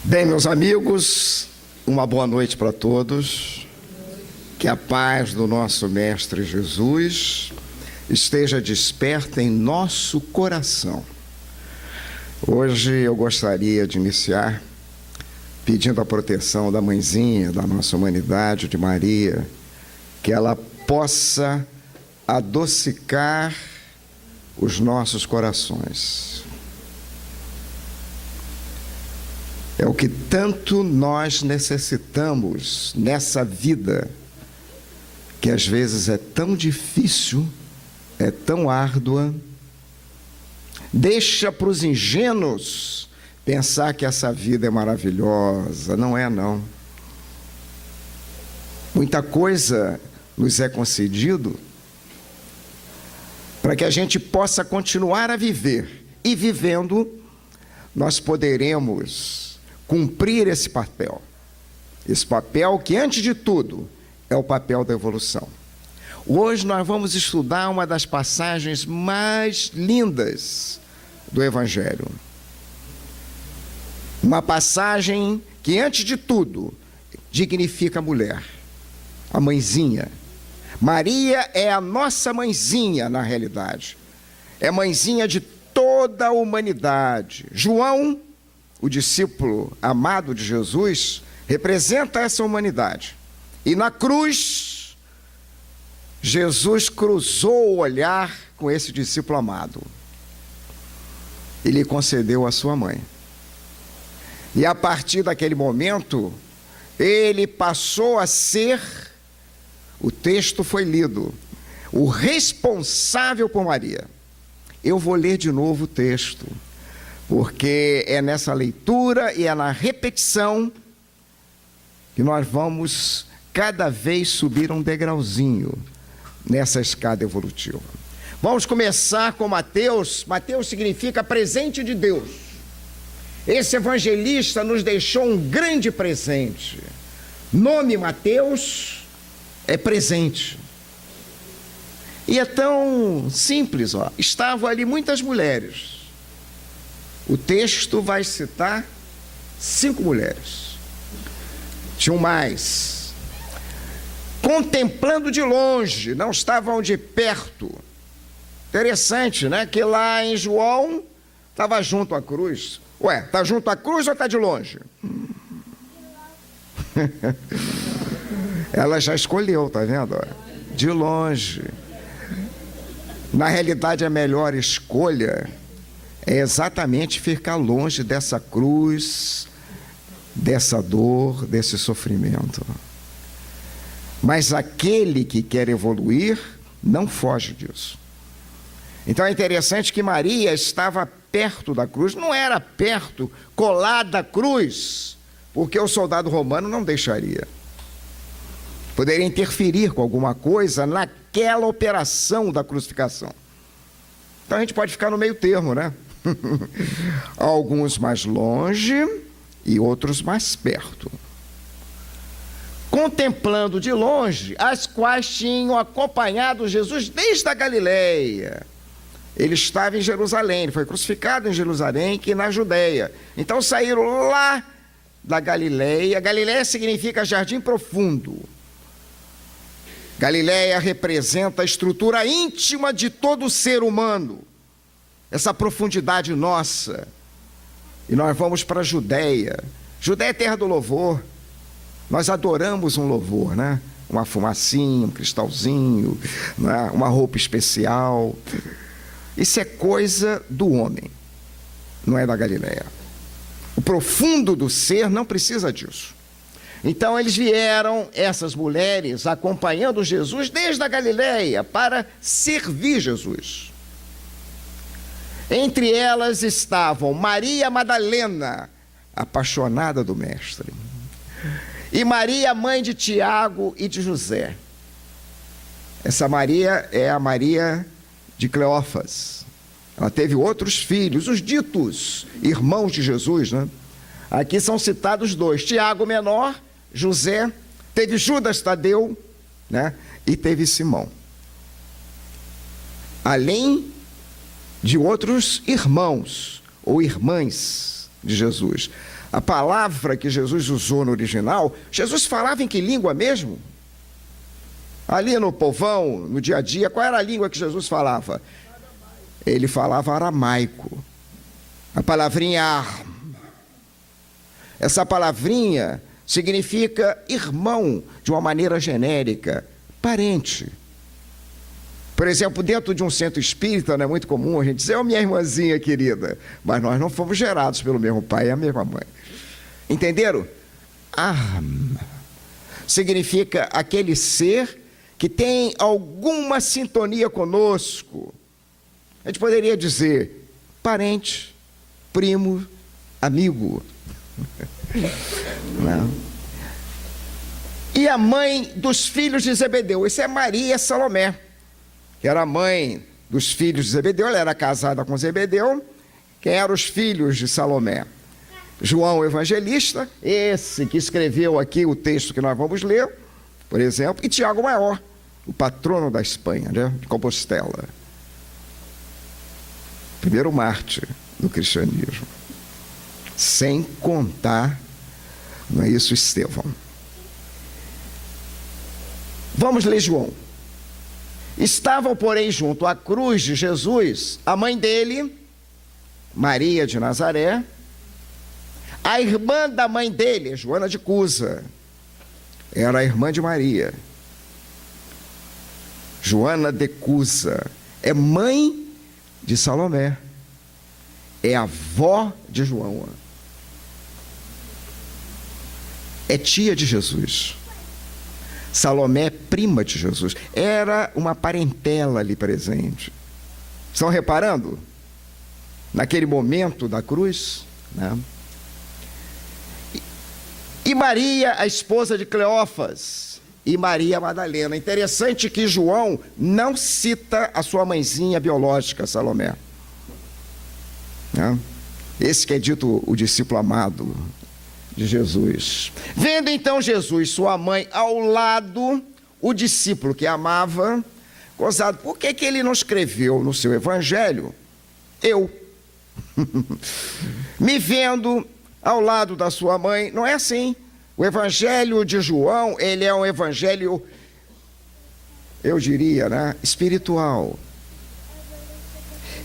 Bem, meus amigos, uma boa noite para todos. Que a paz do nosso Mestre Jesus esteja desperta em nosso coração. Hoje eu gostaria de iniciar pedindo a proteção da mãezinha, da nossa humanidade, de Maria, que ela possa adocicar os nossos corações. É o que tanto nós necessitamos nessa vida, que às vezes é tão difícil, é tão árdua. Deixa para os ingênuos pensar que essa vida é maravilhosa. Não é, não. Muita coisa nos é concedido para que a gente possa continuar a viver. E vivendo, nós poderemos cumprir esse papel. Esse papel que, antes de tudo, é o papel da evolução. Hoje nós vamos estudar uma das passagens mais lindas do Evangelho. Uma passagem que, antes de tudo, dignifica a mulher, a mãezinha. Maria é a nossa mãezinha, na realidade. É mãezinha de toda a humanidade. João, o discípulo amado de Jesus, representa essa humanidade. E na cruz, Jesus cruzou o olhar com esse discípulo amado. E lhe concedeu a sua mãe. E a partir daquele momento, ele passou a ser, o texto foi lido, o responsável por Maria. Eu vou ler de novo o texto, porque é nessa leitura e é na repetição que nós vamos cada vez subir um degrauzinho nessa escada evolutiva. Vamos começar com Mateus. Mateus significa presente de Deus. Esse evangelista nos deixou um grande presente. Nome Mateus é presente. E é tão simples, ó. Estavam ali muitas mulheres. O texto vai citar 5 mulheres. Tinham mais. Contemplando de longe, não estavam de perto. Interessante, né? Que lá em João estava junto à cruz. Ué, está junto à cruz ou está de longe? Ela já escolheu, tá vendo? De longe. Na realidade, a melhor escolha é exatamente ficar longe dessa cruz, dessa dor, desse sofrimento. Mas aquele que quer evoluir não foge disso. Então é interessante que Maria estava perto da cruz, não era perto, colada à cruz, porque o soldado romano não deixaria. Poderia interferir com alguma coisa naquela operação da crucificação. Então a gente pode ficar no meio termo, né? Alguns mais longe e outros mais perto. Contemplando de longe, as quais tinham acompanhado Jesus desde a Galileia. Ele estava em Jerusalém, ele foi crucificado em Jerusalém, que na Judeia. Então saíram lá da Galileia. Galileia significa jardim profundo. Galileia representa a estrutura íntima de todo ser humano. Essa profundidade nossa. E nós vamos para a Judeia. Judeia é terra do louvor. Nós adoramos um louvor, né? Uma fumacinha, um cristalzinho, né? Uma roupa especial. Isso é coisa do homem, não é da Galileia. O profundo do ser não precisa disso. Então eles vieram, essas mulheres, acompanhando Jesus desde a Galileia para servir Jesus. Entre elas estavam Maria Madalena, apaixonada do Mestre, e Maria, mãe de Tiago e de José. Essa Maria é a Maria de Cleófas. Ela teve outros filhos, os ditos irmãos de Jesus, né? Aqui são citados 2, Tiago menor, José, teve Judas Tadeu, né? E teve Simão. Além de outros irmãos ou irmãs de Jesus. A palavra que Jesus usou no original, Jesus falava em que língua mesmo? Ali no povão, no dia a dia, qual era a língua que Jesus falava? Ele falava aramaico. A palavrinha ar. Essa palavrinha significa irmão, de uma maneira genérica, parente. Por exemplo, dentro de um centro espírita, não é muito comum a gente dizer, minha irmãzinha querida, mas nós não fomos gerados pelo mesmo pai e a mesma mãe. Entenderam? Significa aquele ser que tem alguma sintonia conosco. A gente poderia dizer parente, primo, amigo. Não. E a mãe dos filhos de Zebedeu, isso é Maria Salomé, que era a mãe dos filhos de Zebedeu. Ela era casada com Zebedeu. Quem eram os filhos de Salomé? João Evangelista, esse que escreveu aqui o texto que nós vamos ler, por exemplo, e Tiago Maior, o patrono da Espanha, né, de Compostela. Primeiro mártir do cristianismo. Sem contar, não é isso, Estevão. Vamos ler João. Estavam, porém, junto à cruz de Jesus, a mãe dele, Maria de Nazaré, a irmã da mãe dele, Joana de Cusa, era a irmã de Maria. Joana de Cusa é mãe de Salomé, é avó de João, é tia de Jesus. Salomé é prima de Jesus, era uma parentela ali presente. Estão reparando? Naquele momento da cruz, né? E Maria, a esposa de Cleófas, e Maria Madalena. Interessante que João não cita a sua mãezinha biológica, Salomé. Né? Esse que é dito o discípulo amado de Jesus. Vendo então Jesus, sua mãe, ao lado, o discípulo que amava, gozado, por que ele não escreveu no seu evangelho? Eu, me vendo ao lado da sua mãe. Não é assim. O evangelho de João, ele é um evangelho, eu diria, né, espiritual.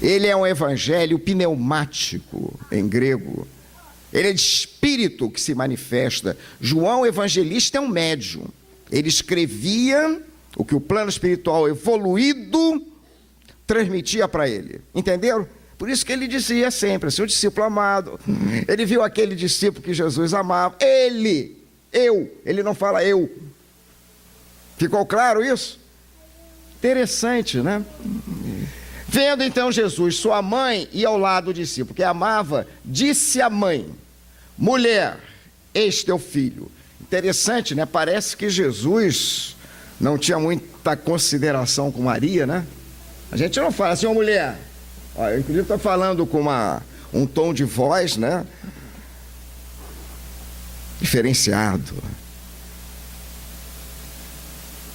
Ele é um evangelho pneumático, em grego. Ele é de espírito que se manifesta. João Evangelista é um médium. Ele escrevia o que o plano espiritual evoluído transmitia para ele. Entenderam? Por isso que ele dizia sempre, assim, o discípulo amado. Ele viu aquele discípulo que Jesus amava. Ele não fala eu. Ficou claro isso? Interessante, né? Vendo então Jesus, sua mãe, e ao lado o discípulo que amava, disse à mãe: mulher, eis teu filho. Interessante, né? Parece que Jesus não tinha muita consideração com Maria, né? A gente não fala assim, mulher. Eu, inclusive, estou falando com um tom de voz, né, diferenciado.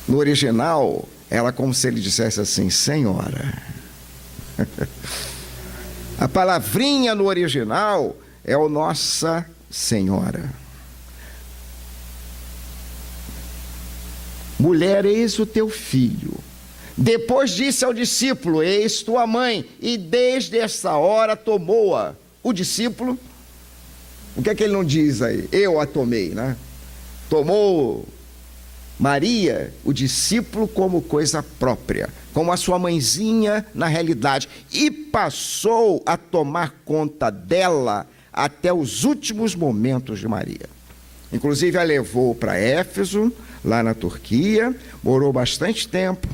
No original, ela como se ele dissesse assim, senhora. A palavrinha no original é o Nossa Senhora. Mulher, eis o teu filho. Depois disse ao discípulo, eis tua mãe, e desde essa hora tomou-a. O discípulo, o que é que ele não diz aí? Eu a tomei, né? Tomou Maria, o discípulo, como coisa própria, como a sua mãezinha na realidade, e passou a tomar conta dela até os últimos momentos de Maria. Inclusive a levou para Éfeso, lá na Turquia, morou bastante tempo.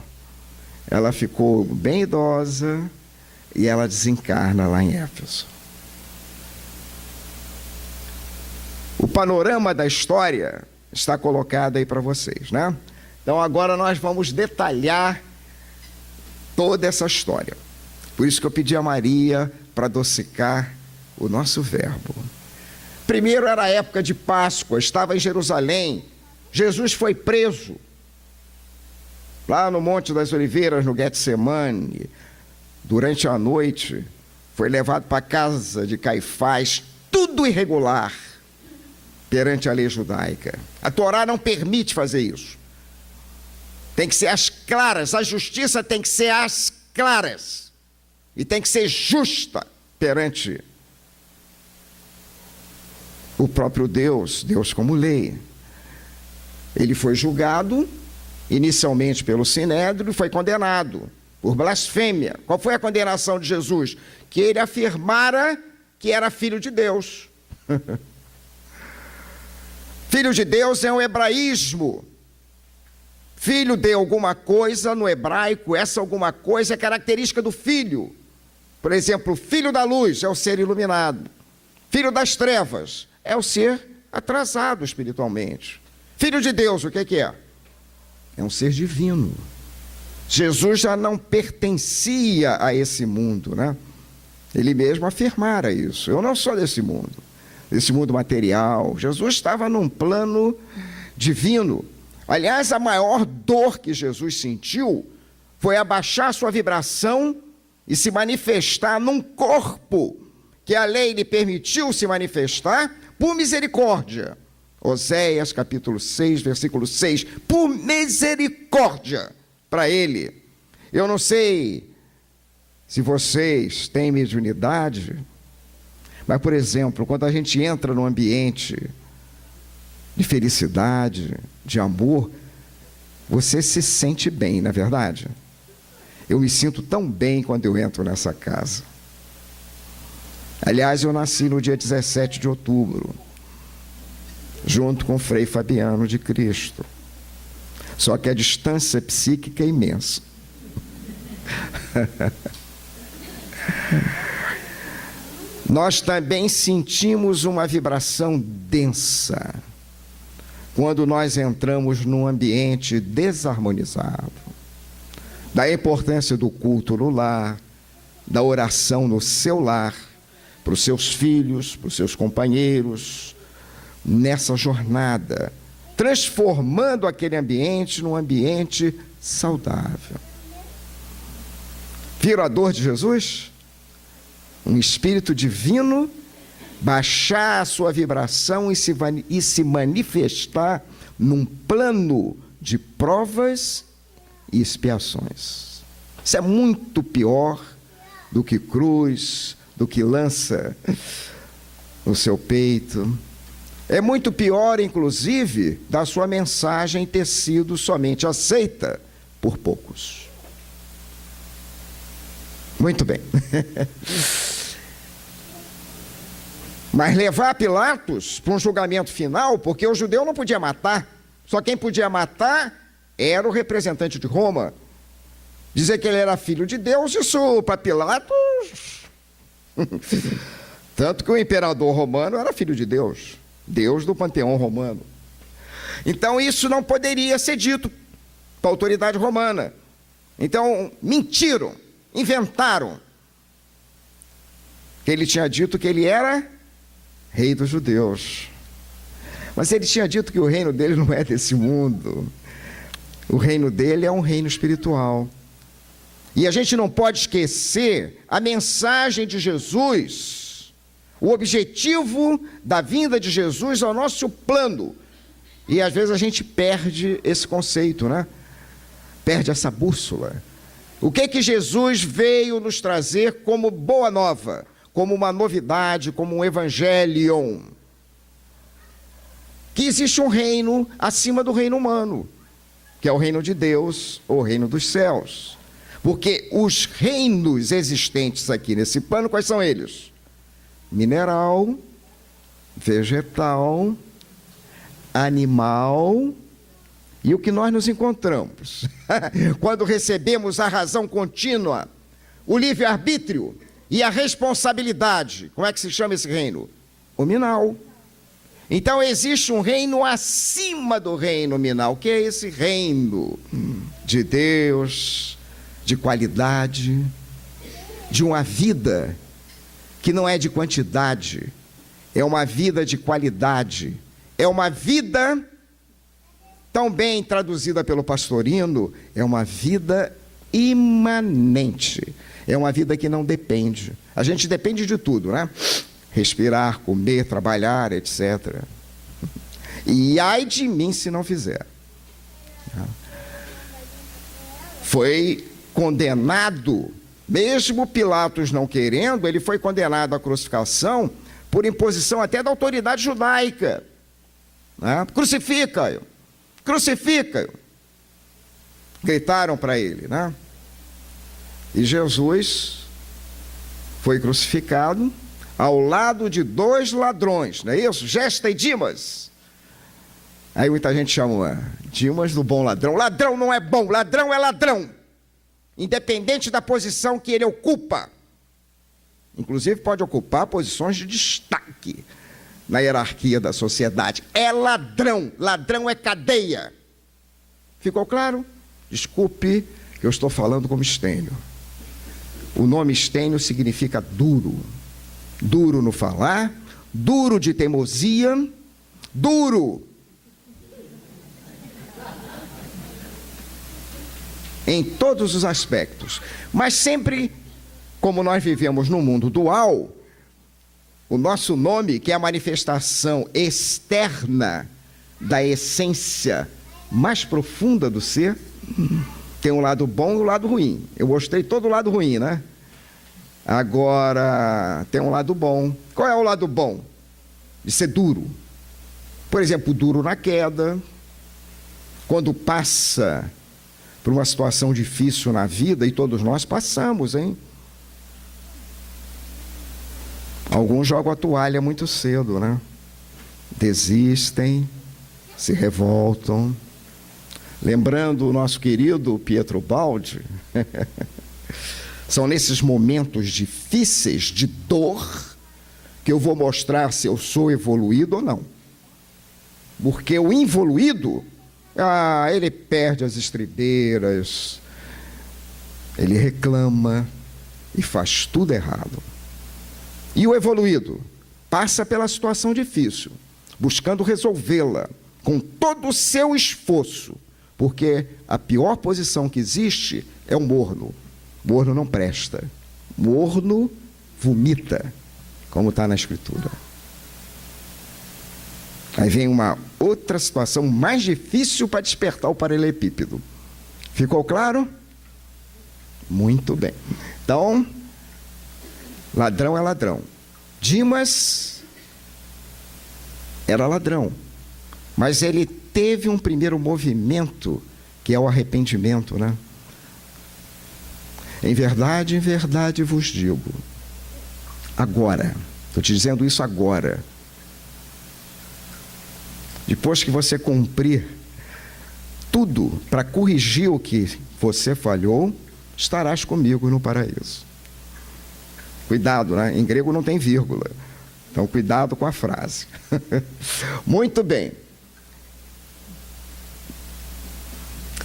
Ela ficou bem idosa e ela desencarna lá em Éfeso. O panorama da história está colocado aí para vocês, né? Então agora nós vamos detalhar toda essa história. Por isso que eu pedi a Maria para adocicar o nosso verbo. Primeiro era a época de Páscoa, estava em Jerusalém. Jesus foi preso lá no Monte das Oliveiras, no Getsemane. Durante a noite foi levado para a casa de Caifás, tudo irregular. perante a lei judaica. A Torá não permite fazer isso. Tem que ser às claras, a justiça tem que ser às claras. E tem que ser justa perante o próprio Deus, Deus como lei. Ele foi julgado inicialmente pelo Sinédrio e foi condenado por blasfêmia. Qual foi a condenação de Jesus? Que ele afirmara que era filho de Deus. Filho de Deus é um hebraísmo. Filho de alguma coisa no hebraico, essa alguma coisa é característica do filho. Por exemplo, filho da luz é o ser iluminado. Filho das trevas é o ser atrasado espiritualmente. Filho de Deus, o que é? É um ser divino. Jesus já não pertencia a esse mundo, né? Ele mesmo afirmara isso. Eu não sou desse mundo material. Jesus estava num plano divino. Aliás, a maior dor que Jesus sentiu foi abaixar sua vibração e se manifestar num corpo que a lei lhe permitiu se manifestar por misericórdia. Oséias capítulo 6, versículo 6, por misericórdia para ele. Eu não sei se vocês têm mediunidade, mas, por exemplo, quando a gente entra num ambiente de felicidade, de amor, você se sente bem, não é verdade? Eu me sinto tão bem quando eu entro nessa casa. Aliás, eu nasci no dia 17 de outubro, junto com o Frei Fabiano de Cristo. Só que a distância psíquica é imensa. Nós também sentimos uma vibração densa quando nós entramos num ambiente desarmonizado. Da importância do culto no lar, da oração no seu lar, para os seus filhos, para os seus companheiros, nessa jornada, transformando aquele ambiente num ambiente saudável. Viram a dor de Jesus? Um espírito divino baixar a sua vibração e se manifestar num plano de provas e expiações. Isso é muito pior do que cruz, do que lança no seu peito. É muito pior, inclusive, da sua mensagem ter sido somente aceita por poucos. Muito bem. Mas levar Pilatos para um julgamento final, porque o judeu não podia matar, só quem podia matar era o representante de Roma. Dizer que ele era filho de Deus, isso para Pilatos... Tanto que o imperador romano era filho de Deus, Deus do panteão romano. Então isso não poderia ser dito para a autoridade romana. Então mentiram, inventaram que ele tinha dito que ele era rei dos judeus. Mas ele tinha dito que o reino dele não é desse mundo. O reino dele é um reino espiritual. E a gente não pode esquecer a mensagem de Jesus, o objetivo da vinda de Jesus ao nosso plano. E às vezes a gente perde esse conceito, né? Perde essa bússola. O que Jesus veio nos trazer como boa nova, como uma novidade, como um evangelion? Que existe um reino acima do reino humano, que é o reino de Deus, ou o reino dos céus. Porque os reinos existentes aqui nesse plano, quais são eles? Mineral, vegetal, animal e o que nós nos encontramos. Quando recebemos a razão contínua, o livre-arbítrio e a responsabilidade. Como é que se chama esse reino? Nominal. Então existe um reino acima do reino nominal, que é esse reino de Deus, de qualidade, de uma vida que não é de quantidade, é uma vida de qualidade, é uma vida, tão bem traduzida pelo Pastorino, é uma vida imanente, é uma vida que não depende. A gente depende de tudo, né? Respirar, comer, trabalhar, etc. E ai de mim se não fizer. Foi condenado, mesmo Pilatos não querendo, ele foi condenado à crucificação por imposição até da autoridade judaica. Crucifica-o, crucifica-o. Gritaram para ele, né? E Jesus foi crucificado ao lado de 2 ladrões, não é isso? Gesta e Dimas. Aí muita gente chama Dimas do bom ladrão. Ladrão não é bom, ladrão é ladrão, independente da posição que ele ocupa. Inclusive pode ocupar posições de destaque na hierarquia da sociedade. É ladrão, ladrão é cadeia. Ficou claro? Desculpe, eu estou falando como Estênio. O nome Estênio significa duro. Duro no falar, duro de teimosia, duro em todos os aspectos. Mas sempre, como nós vivemos num mundo dual, o nosso nome, que é a manifestação externa da essência mais profunda do ser, tem um lado bom e um lado ruim. Eu mostrei todo o lado ruim, né? Agora, tem um lado bom. Qual é o lado bom? De ser duro. Por exemplo, duro na queda, quando passa por uma situação difícil na vida, e todos nós passamos, hein? Alguns jogam a toalha muito cedo, né? Desistem, se revoltam. Lembrando o nosso querido Pietro Baldi, são nesses momentos difíceis de dor que eu vou mostrar se eu sou evoluído ou não. Porque o involuído, ele perde as estribeiras, ele reclama e faz tudo errado. E o evoluído passa pela situação difícil, buscando resolvê-la com todo o seu esforço, porque a pior posição que existe é o morno. Morno não presta. Morno vomita, como está na Escritura. Aí vem uma outra situação mais difícil para despertar o paralelepípedo. Ficou claro? Muito bem. Então, ladrão é ladrão. Dimas era ladrão, mas ele teve um primeiro movimento, que é o arrependimento, né? Em verdade vos digo, agora, estou te dizendo isso agora, depois que você cumprir tudo para corrigir o que você falhou, estarás comigo no paraíso. Cuidado, né? Em grego não tem vírgula, então cuidado com a frase. Muito bem.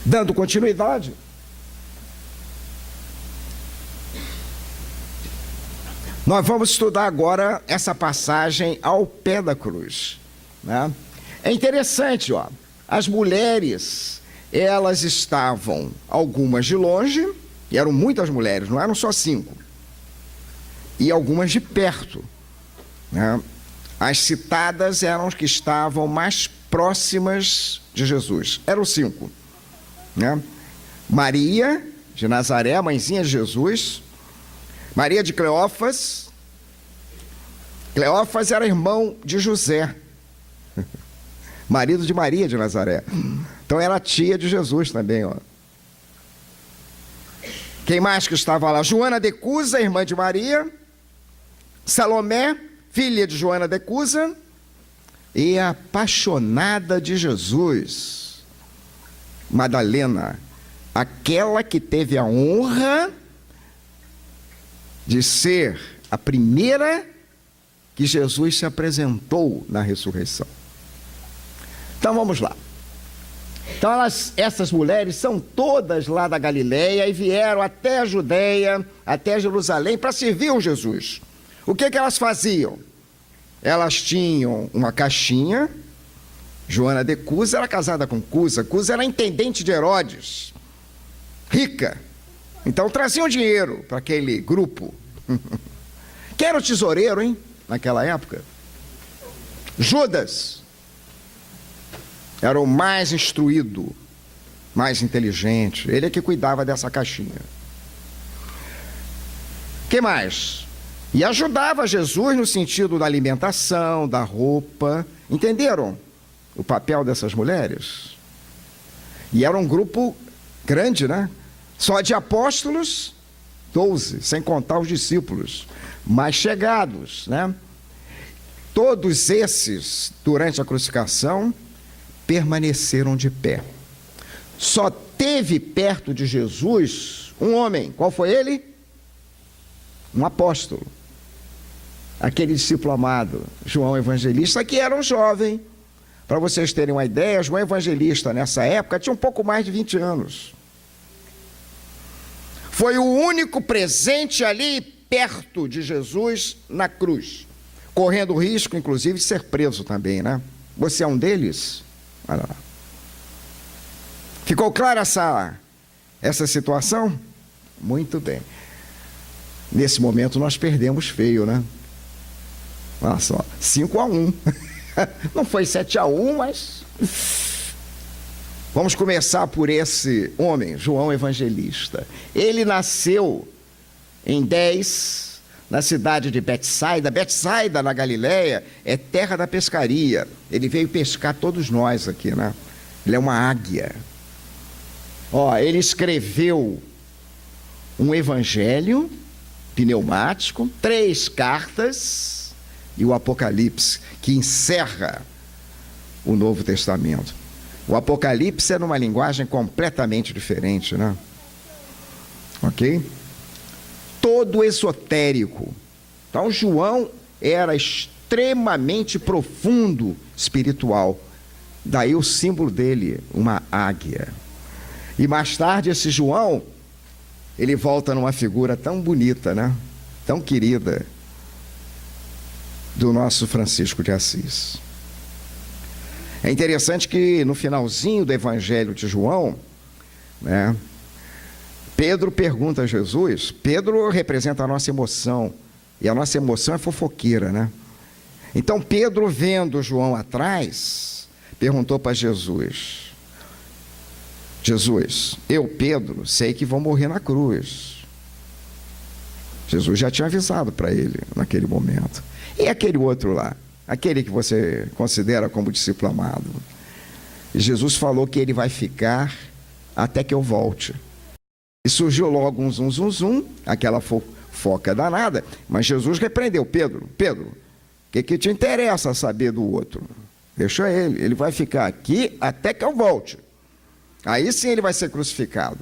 Dando continuidade, nós vamos estudar agora essa passagem ao pé da cruz, né? É interessante, ó, as mulheres, elas estavam, algumas de longe, e eram muitas mulheres, não eram só 5, e algumas de perto, né? As citadas eram as que estavam mais próximas de Jesus, eram 5, né? Maria de Nazaré, a mãezinha de Jesus, Maria de Cleófas. Cleófas era irmão de José, marido de Maria de Nazaré. Então era tia de Jesus também, ó. Quem mais que estava lá? Joana de Cusa, irmã de Maria. Salomé, filha de Joana de Cusa. E a apaixonada de Jesus, Madalena, aquela que teve a honra de ser a primeira que Jesus se apresentou na ressurreição. Então vamos lá. Então essas mulheres são todas lá da Galileia e vieram até a Judeia, até Jerusalém, para servir o Jesus. O que elas faziam? Elas tinham uma caixinha. Joana de Cusa era casada com Cusa. Cusa era intendente de Herodes, rica. Então traziam dinheiro para aquele grupo. Quem era o tesoureiro, hein? Naquela época? Judas. era o mais instruído, mais inteligente. Ele é que cuidava dessa caixinha. Que mais? E ajudava Jesus no sentido da alimentação, da roupa. Entenderam o papel dessas mulheres? E era um grupo grande, né? Só de apóstolos, 12, sem contar os discípulos mais chegados, né? Todos esses, durante a crucificação, permaneceram de pé. Só teve perto de Jesus um homem. Qual foi ele? Um apóstolo. Aquele discípulo amado, João Evangelista, que era um jovem. Para vocês terem uma ideia, João Evangelista, nessa época, tinha um pouco mais de 20 anos. Foi o único presente ali perto de Jesus na cruz, correndo o risco, inclusive, de ser preso também, né? Você é um deles? Olha lá. Ficou clara essa situação? Muito bem. Nesse momento nós perdemos feio, né? Olha só, 5-1. Não foi 7-1, mas... Vamos começar por esse homem, João Evangelista. Ele nasceu em 10, na cidade de Betsaida. Betsaida, na Galileia, é terra da pescaria. Ele veio pescar todos nós aqui, né? Ele é uma águia. Ele escreveu um evangelho pneumático, 3 cartas e o Apocalipse, que encerra o Novo Testamento. O Apocalipse é numa linguagem completamente diferente, né? Ok? Todo esotérico. Então, João era extremamente profundo espiritual. Daí o símbolo dele, uma águia. E mais tarde, esse João, ele volta numa figura tão bonita, né? Tão querida, do nosso Francisco de Assis. É interessante que no finalzinho do Evangelho de João, né, Pedro pergunta a Jesus. Pedro representa a nossa emoção, e a nossa emoção é fofoqueira, né? Então Pedro, vendo João atrás, perguntou para Jesus: Jesus, eu, Pedro, sei que vou morrer na cruz. Jesus já tinha avisado para ele naquele momento. E aquele outro lá? Aquele que você considera como discípulo amado. E Jesus falou que ele vai ficar até que eu volte. E surgiu logo um zum, zum, zum, aquela foca danada. Mas Jesus repreendeu: Pedro, o que te interessa saber do outro? Deixa ele vai ficar aqui até que eu volte. Aí sim ele vai ser crucificado.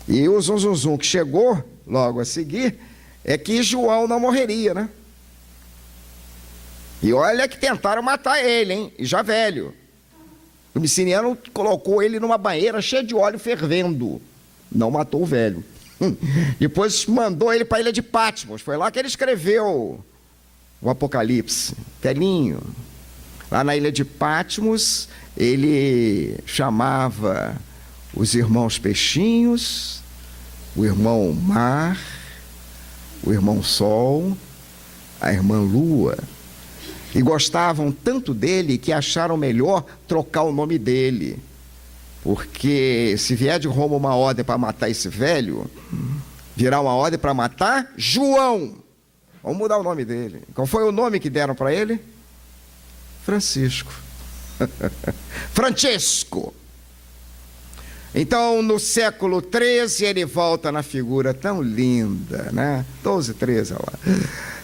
E o zum, zum, zum que chegou logo a seguir é que João não morreria, né? E olha que tentaram matar ele, hein? E já velho. O Liciniano colocou ele numa banheira cheia de óleo fervendo. Não matou o velho. Depois mandou ele para a ilha de Patmos. Foi lá que ele escreveu o Apocalipse. Velhinho. Lá na ilha de Patmos, ele chamava os irmãos peixinhos, o irmão mar, o irmão sol, a irmã lua. E gostavam tanto dele que acharam melhor trocar o nome dele. Porque se vier de Roma uma ordem para matar esse velho, virá uma ordem para matar João. Vamos mudar o nome dele. Qual foi o nome que deram para ele? Francisco. Francesco. Então, no século XIII, ele volta na figura tão linda, né? 12, 13, olha lá.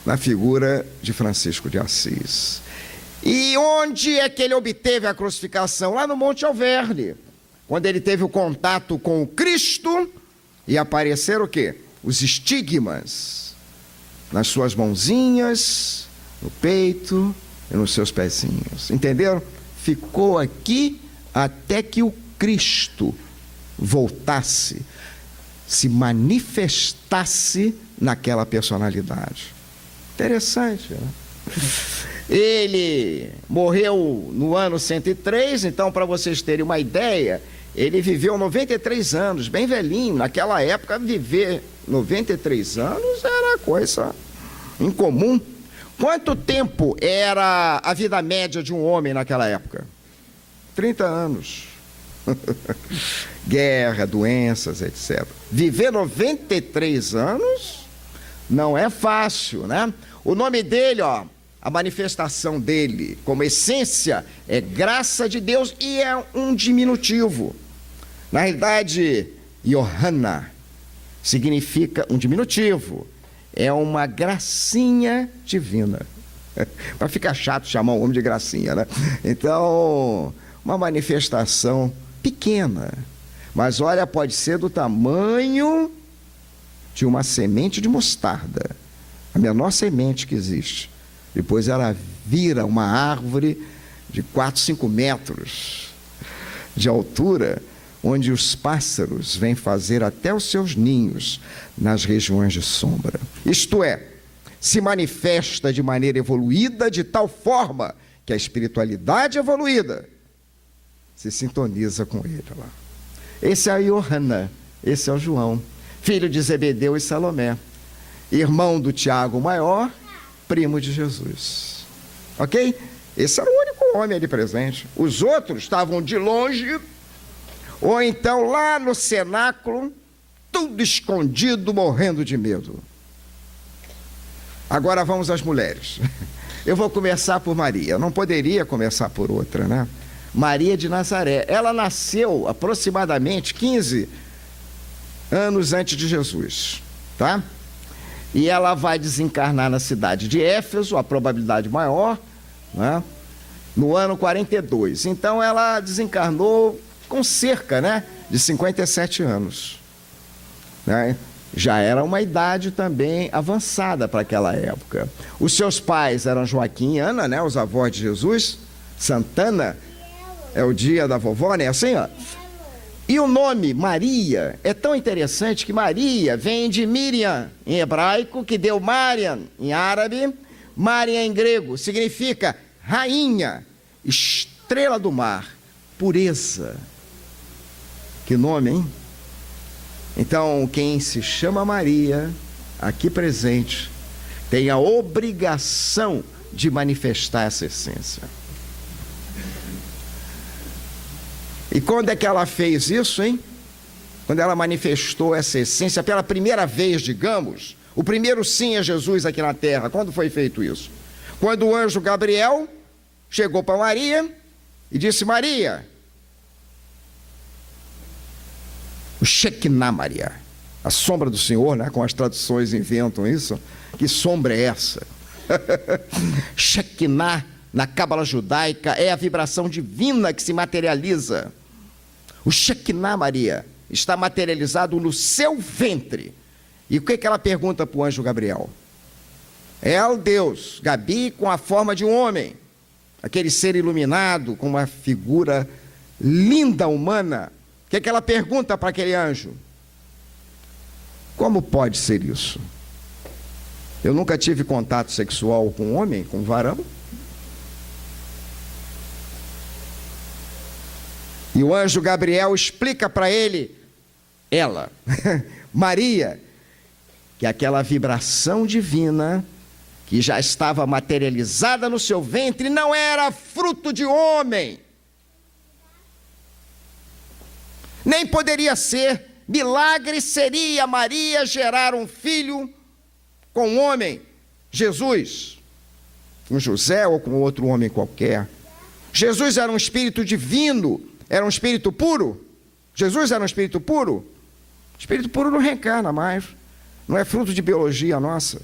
Na figura de Francisco de Assis. E onde é que ele obteve a crucificação? Lá no Monte Alverne, quando ele teve o contato com o Cristo e apareceram o quê? Os estigmas nas suas mãozinhas, no peito e nos seus pezinhos. Entenderam? Ficou aqui até que o Cristo voltasse, se manifestasse naquela personalidade. Interessante, né? Ele morreu no ano 103, então, para vocês terem uma ideia, ele viveu 93 anos, bem velhinho. Naquela época, viver 93 anos era coisa incomum. Quanto tempo era a vida média de um homem naquela época? 30 anos. Guerra, doenças, etc. Viver 93 anos não é fácil, né? O nome dele, ó, a manifestação dele como essência é graça de Deus e é um diminutivo. Na realidade, Johanna significa um diminutivo, é uma gracinha divina. Para ficar chato chamar um homem de gracinha, né? Então, uma manifestação pequena, mas olha, pode ser do tamanho de uma semente de mostarda, a menor semente que existe. Depois ela vira uma árvore de 4, 5 metros de altura, onde os pássaros vêm fazer até os seus ninhos nas regiões de sombra. Isto é, se manifesta de maneira evoluída, de tal forma que a espiritualidade evoluída se sintoniza com ele lá. Esse é a Johanna, esse é o João, filho de Zebedeu e Salomé, irmão do Tiago maior, primo de Jesus. Ok? Esse era o único homem ali presente. Os outros estavam de longe, ou então lá no cenáculo, tudo escondido, morrendo de medo. Agora vamos às mulheres. Eu vou começar por Maria, não poderia começar por outra, né? Maria de Nazaré. Ela nasceu aproximadamente 15 anos antes de Jesus, tá? E ela vai desencarnar na cidade de Éfeso, a probabilidade maior, né? No ano 42. Então ela desencarnou com cerca, né, de 57 anos, né? Já era uma idade também avançada para aquela época. Os seus pais eram Joaquim e Ana, né, os avós de Jesus. Santana é o dia da vovó, né, assim, ó. E o nome Maria é tão interessante que Maria vem de Miriam em hebraico, que deu Mariam em árabe. Maria em grego significa rainha, estrela do mar, pureza. Que nome, hein? Então, quem se chama Maria, aqui presente, tem a obrigação de manifestar essa essência. E quando é que ela fez isso, hein? Quando ela manifestou essa essência pela primeira vez, digamos, o primeiro sim a Jesus aqui na terra, quando foi feito isso? Quando o anjo Gabriel chegou para Maria e disse: Maria, o Shekinah, Maria, a sombra do Senhor, né? Com as traduções inventam isso. Que sombra é essa? Shekinah, na Cábala judaica, é a vibração divina que se materializa. O Shekinah, Maria, está materializado no seu ventre. E o que ela pergunta para o anjo Gabriel? É o Deus, Gabi, com a forma de um homem, aquele ser iluminado, com uma figura linda, humana. O que ela pergunta para aquele anjo? Como pode ser isso? Eu nunca tive contato sexual com homem, com varão. E o anjo Gabriel explica para ele, ela, Maria, que aquela vibração divina que já estava materializada no seu ventre não era fruto de homem. Nem poderia ser. Milagre seria Maria gerar um filho com um homem, Jesus, com José ou com outro homem qualquer. Jesus era um espírito divino, era um espírito puro. Jesus era um espírito puro. Espírito puro não reencarna mais, não é fruto de biologia nossa,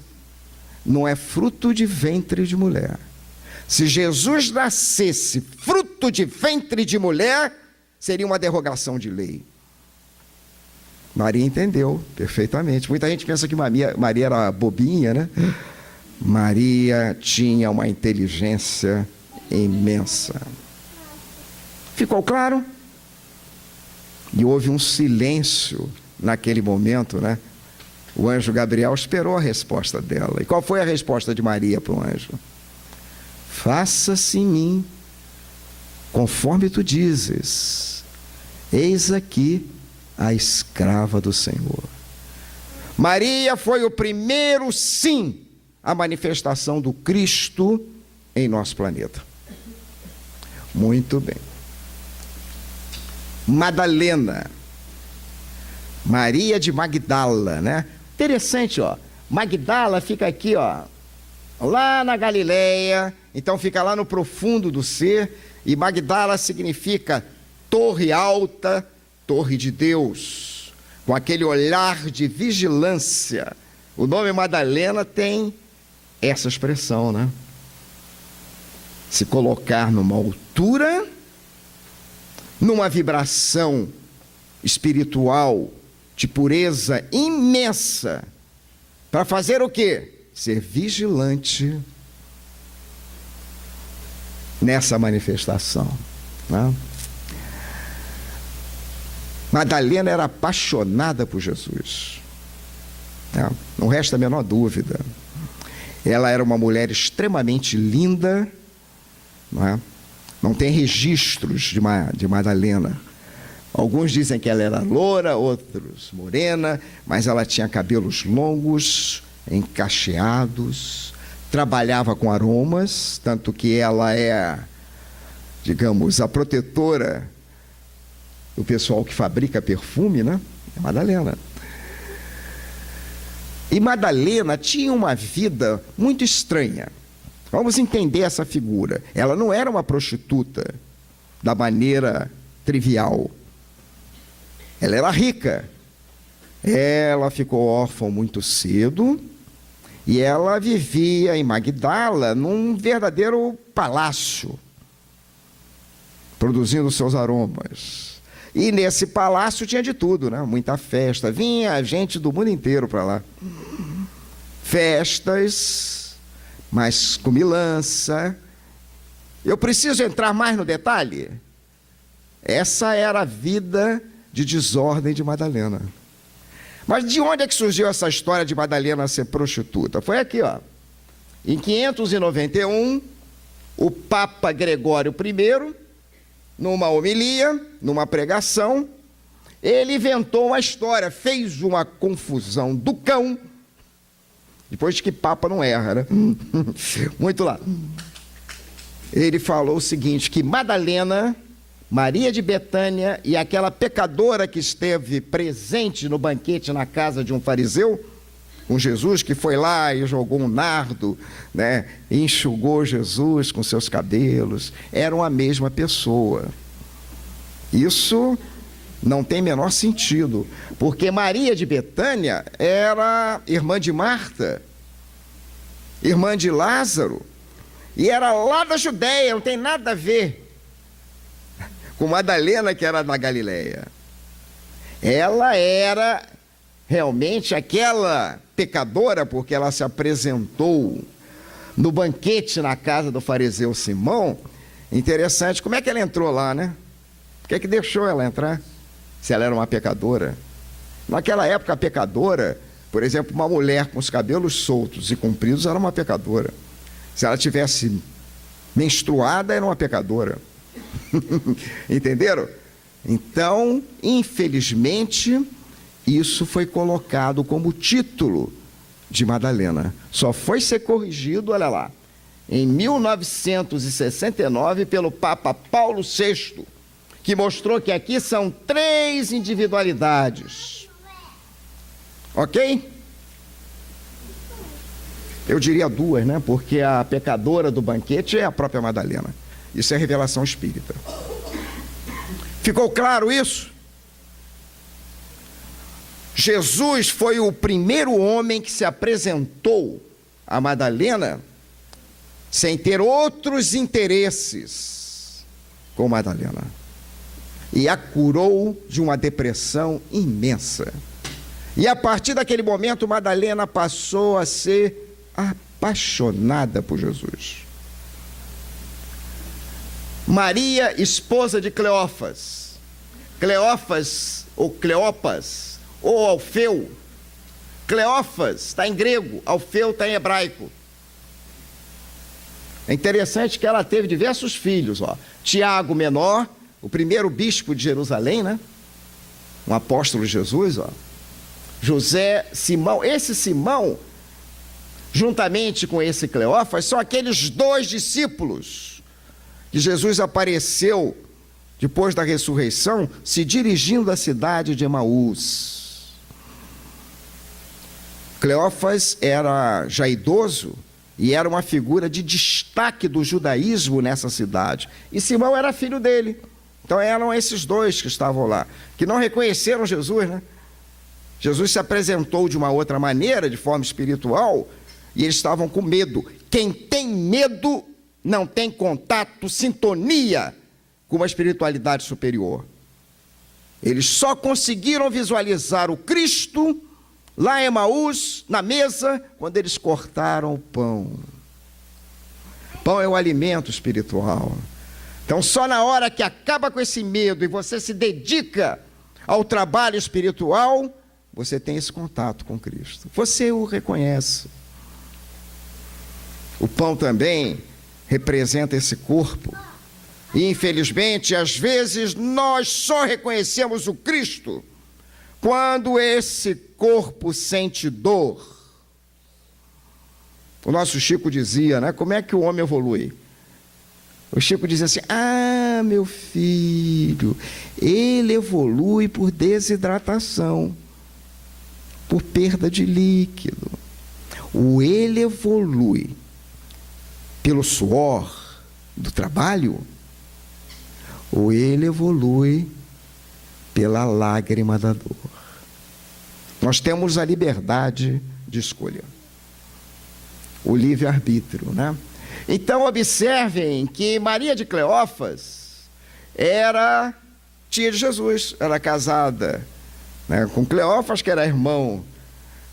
não é fruto de ventre de mulher. Se Jesus nascesse fruto de ventre de mulher, seria uma derrogação de lei. Maria entendeu perfeitamente. Muita gente pensa que Maria era bobinha, né? Maria tinha uma inteligência imensa. Ficou claro? E houve um silêncio naquele momento, né? O anjo Gabriel esperou a resposta dela. E qual foi a resposta de Maria para o anjo? Faça-se em mim conforme tu dizes. Eis aqui a escrava do Senhor. Maria foi o primeiro sim à manifestação do Cristo em nosso planeta. Muito bem. Madalena, Maria de Magdala, né? Interessante, ó. Magdala fica aqui, ó, lá na Galileia, então fica lá no profundo do ser, e Magdala significa torre alta, torre de Deus, com aquele olhar de vigilância. O nome Madalena tem essa expressão, né? Se colocar numa altura, numa vibração espiritual de pureza imensa, para fazer o quê? Ser vigilante nessa manifestação, né? Madalena era apaixonada por Jesus, né? Não resta a menor dúvida. Ela era uma mulher extremamente linda, não é? Não tem registros de Madalena. Alguns dizem que ela era loura, outros morena, mas ela tinha cabelos longos, encacheados, trabalhava com aromas, tanto que ela é, digamos, a protetora do pessoal que fabrica perfume, né? É Madalena. E Madalena tinha uma vida muito estranha. Vamos entender essa figura. Ela não era uma prostituta da maneira trivial. Ela era rica. Ela ficou órfã muito cedo e ela vivia em Magdala num verdadeiro palácio, produzindo seus aromas. E nesse palácio tinha de tudo, né? Muita festa. Vinha gente do mundo inteiro para lá. Festas, mas comilança. Eu preciso entrar mais no detalhe? Essa era a vida de desordem de Madalena. Mas de onde é que surgiu essa história de Madalena ser prostituta? Foi aqui, ó. Em 591, o Papa Gregório I, numa homilia, numa pregação, ele inventou uma história, fez uma confusão do cão, depois de que Papa não erra, né? Muito lá. Ele falou o seguinte, que Madalena, Maria de Betânia e aquela pecadora que esteve presente no banquete na casa de um fariseu, com Jesus, que foi lá e jogou um nardo, né, e enxugou Jesus com seus cabelos, eram a mesma pessoa. Isso não tem menor sentido, porque Maria de Betânia era irmã de Marta, irmã de Lázaro, e era lá da Judéia, não tem nada a ver com Madalena, que era na Galileia. Ela era realmente aquela pecadora, porque ela se apresentou no banquete na casa do fariseu Simão. Interessante, como é que ela entrou lá, né? Por que deixou ela entrar, se ela era uma pecadora? Naquela época, a pecadora, por exemplo, uma mulher com os cabelos soltos e compridos era uma pecadora. Se ela tivesse menstruada, era uma pecadora. Entenderam? Então, infelizmente, isso foi colocado como título de Madalena. Só foi ser corrigido, olha lá, em 1969 pelo Papa Paulo VI, que mostrou que aqui são 3 individualidades. Ok? Eu diria 2, né? Porque a pecadora do banquete é a própria Madalena. Isso é revelação espírita. Ficou claro isso? Jesus foi o primeiro homem que se apresentou a Madalena sem ter outros interesses com Madalena. E a curou de uma depressão imensa. E a partir daquele momento, Madalena passou a ser apaixonada por Jesus. Maria, esposa de Cleófas. Cleófas, ou Cleopas, ou Alfeu. Cleófas está em grego, Alfeu está em hebraico. É interessante que ela teve diversos filhos, ó. Tiago menor, o primeiro bispo de Jerusalém, né? Um apóstolo de Jesus, ó. José, Simão. Esse Simão, juntamente com esse Cleófas, são aqueles 2 discípulos que Jesus apareceu depois da ressurreição, se dirigindo à cidade de Emaús. Cleófas era já idoso e era uma figura de destaque do judaísmo nessa cidade. E Simão era filho dele. Então eram esses dois que estavam lá, que não reconheceram Jesus, né? Jesus se apresentou de uma outra maneira, de forma espiritual, e eles estavam com medo. Quem tem medo não tem contato, sintonia com uma espiritualidade superior. Eles só conseguiram visualizar o Cristo lá em Emaús, na mesa, quando eles cortaram o pão. Pão é o alimento espiritual. Então, só na hora que acaba com esse medo e você se dedica ao trabalho espiritual, você tem esse contato com Cristo. Você o reconhece. O pão também representa esse corpo. E, infelizmente, às vezes, nós só reconhecemos o Cristo quando esse corpo sente dor. O nosso Chico dizia, né? Como é que o homem evolui? O Chico dizia assim: ah, meu filho, ele evolui por desidratação, por perda de líquido. O ele evolui pelo suor do trabalho, ou ele evolui pela lágrima da dor. Nós temos a liberdade de escolha, o livre-arbítrio, né? Então, observem que Maria de Cleófas era tia de Jesus, era casada, né, com Cleófas, que era irmão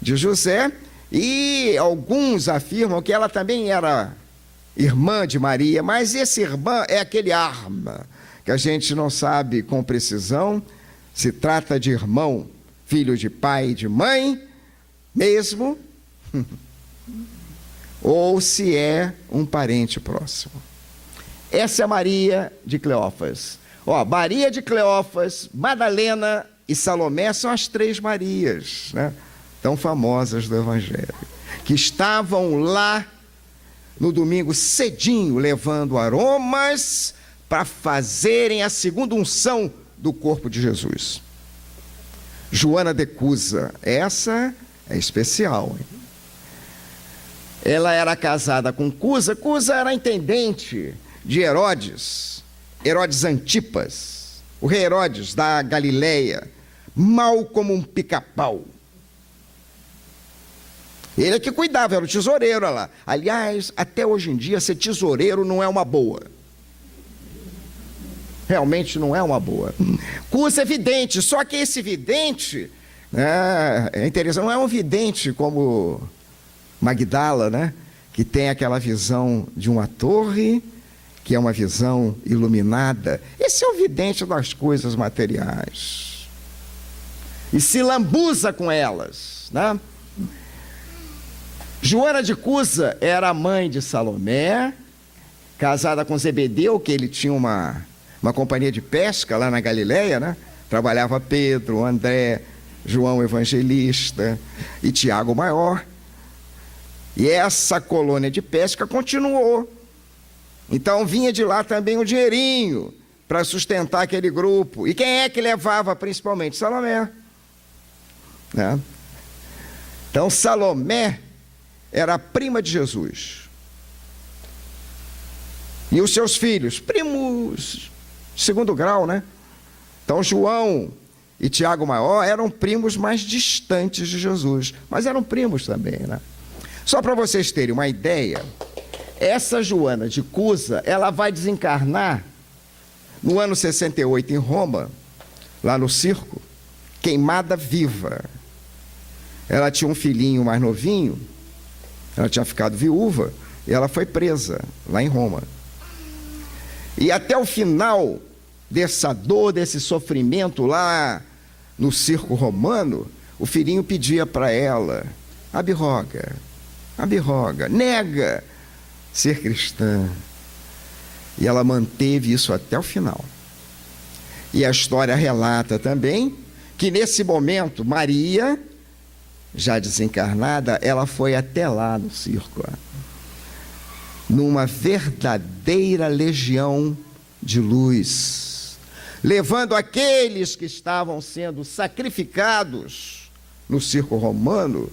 de José, e alguns afirmam que ela também era irmã de Maria, mas esse irmã é aquele arma que a gente não sabe com precisão se trata de irmão, filho de pai e de mãe mesmo, ou se é um parente próximo. Essa é Maria de Cleófas. Maria de Cleófas, Madalena e Salomé são as três Marias, né, tão famosas do Evangelho, que estavam lá no domingo cedinho, levando aromas para fazerem a segunda unção do corpo de Jesus. Joana de Cusa, essa é especial, hein? Ela era casada com Cusa. Cusa era intendente de Herodes Antipas, o rei Herodes da Galileia, mau como um pica-pau. Ele é que cuidava, era o tesoureiro lá. Aliás, até hoje em dia, ser tesoureiro não é uma boa. Realmente não é uma boa. Cusa é vidente, só que esse vidente, é interessante, não é um vidente como Magdala, né? Que tem aquela visão de uma torre, que é uma visão iluminada. Esse é o vidente das coisas materiais. E se lambuza com elas, né? Joana de Cusa era a mãe de Salomé, casada com Zebedeu, que ele tinha uma companhia de pesca lá na Galileia, né? Trabalhava Pedro, André, João Evangelista e Tiago Maior. E essa colônia de pesca continuou. Então vinha de lá também o dinheirinho para sustentar aquele grupo. E quem é que levava principalmente? Salomé, né? Então Salomé era a prima de Jesus. E os seus filhos, primos de segundo grau, né? Então João e Tiago Maior eram primos mais distantes de Jesus, mas eram primos também, né? Só para vocês terem uma ideia, essa Joana de Cusa, ela vai desencarnar no ano 68 em Roma, lá no circo, queimada viva. Ela tinha um filhinho mais novinho, ela tinha ficado viúva, e ela foi presa lá em Roma. E até o final dessa dor, desse sofrimento lá no circo romano, o filhinho pedia para ela: abroga, nega ser cristã. E ela manteve isso até o final. E a história relata também que nesse momento, Maria, já desencarnada, ela foi até lá no circo, numa verdadeira legião de luz, levando aqueles que estavam sendo sacrificados no circo romano,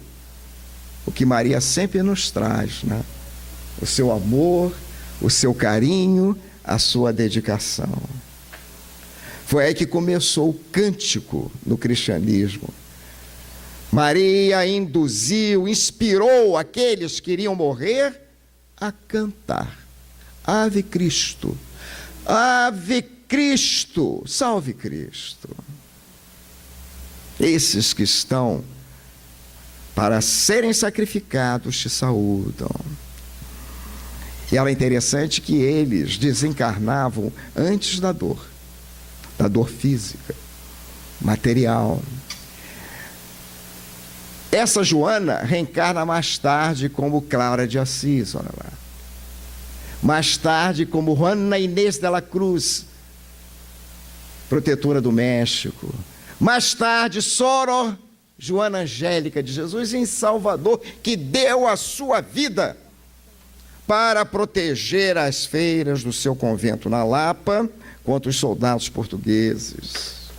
o que Maria sempre nos traz, né? O seu amor, o seu carinho, a sua dedicação. Foi aí que começou o cântico no cristianismo. Maria induziu, inspirou aqueles que iriam morrer a cantar: Ave Cristo, Ave Cristo, salve Cristo. Esses que estão para serem sacrificados te saúdam. E era interessante que eles desencarnavam antes da dor física, material. Essa Joana reencarna mais tarde como Clara de Assis, olha lá. Mais tarde como Juana Inês de la Cruz, protetora do México. Mais tarde, Sor Joana Angélica de Jesus em Salvador, que deu a sua vida para proteger as feiras do seu convento na Lapa contra os soldados portugueses.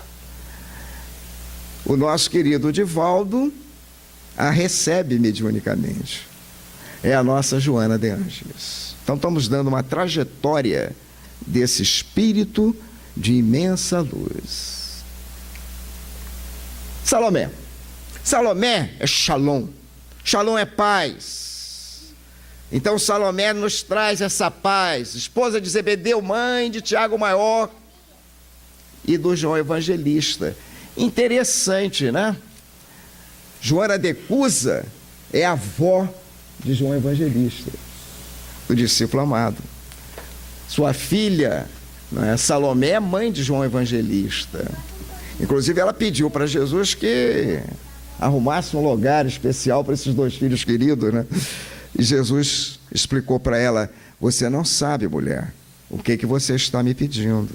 O nosso querido Divaldo a recebe mediunicamente. É a nossa Joana de Ângeles. Então estamos dando uma trajetória desse espírito de imensa luz. Salomé. Salomé é Shalom. Shalom é paz. Então Salomé nos traz essa paz. Esposa de Zebedeu, mãe de Tiago Maior e do João Evangelista. Interessante, né? Joana de Cusa é a avó de João Evangelista, o discípulo amado. Sua filha, né, Salomé, é mãe de João Evangelista. Inclusive, ela pediu para Jesus que arrumasse um lugar especial para esses dois filhos queridos, né? E Jesus explicou para ela: você não sabe, mulher, o que você está me pedindo.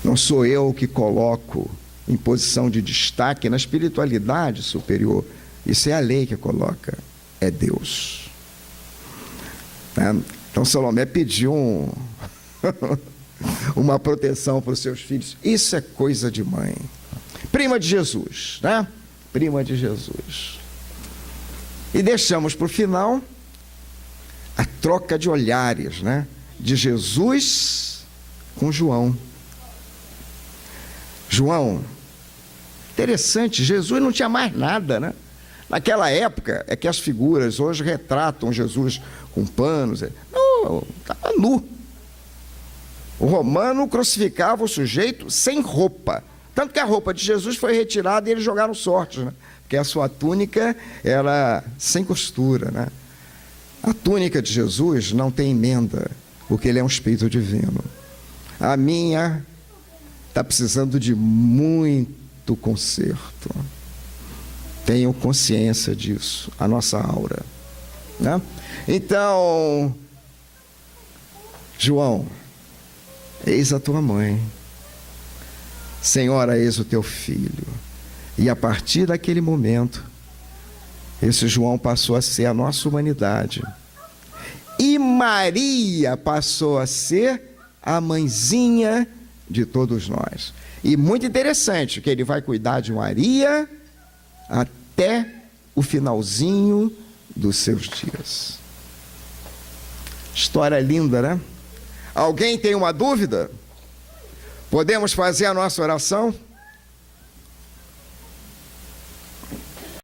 Não sou eu que coloco em posição de destaque na espiritualidade superior. Isso é a lei que coloca, é Deus. Então Salomé pediu uma proteção para os seus filhos. Isso é coisa de mãe. Prima de Jesus, né? Prima de Jesus. E deixamos para o final a troca de olhares, né? De Jesus com João. João, interessante, Jesus não tinha mais nada, né? Naquela época, é que as figuras hoje retratam Jesus com panos. Não, estava nu. O romano crucificava o sujeito sem roupa. Tanto que a roupa de Jesus foi retirada e eles jogaram sorte, né? Porque a sua túnica era sem costura, né? A túnica de Jesus não tem emenda, porque ele é um espírito divino. A minha está precisando de muito conserto. Tenho consciência disso, a nossa aura, né? Então, João, eis a tua mãe. Senhora, eis o teu filho. E a partir daquele momento, esse João passou a ser a nossa humanidade. E Maria passou a ser a mãezinha de todos nós. E muito interessante que ele vai cuidar de Maria até o finalzinho dos seus dias. História linda, né? Alguém tem uma dúvida? Podemos fazer a nossa oração?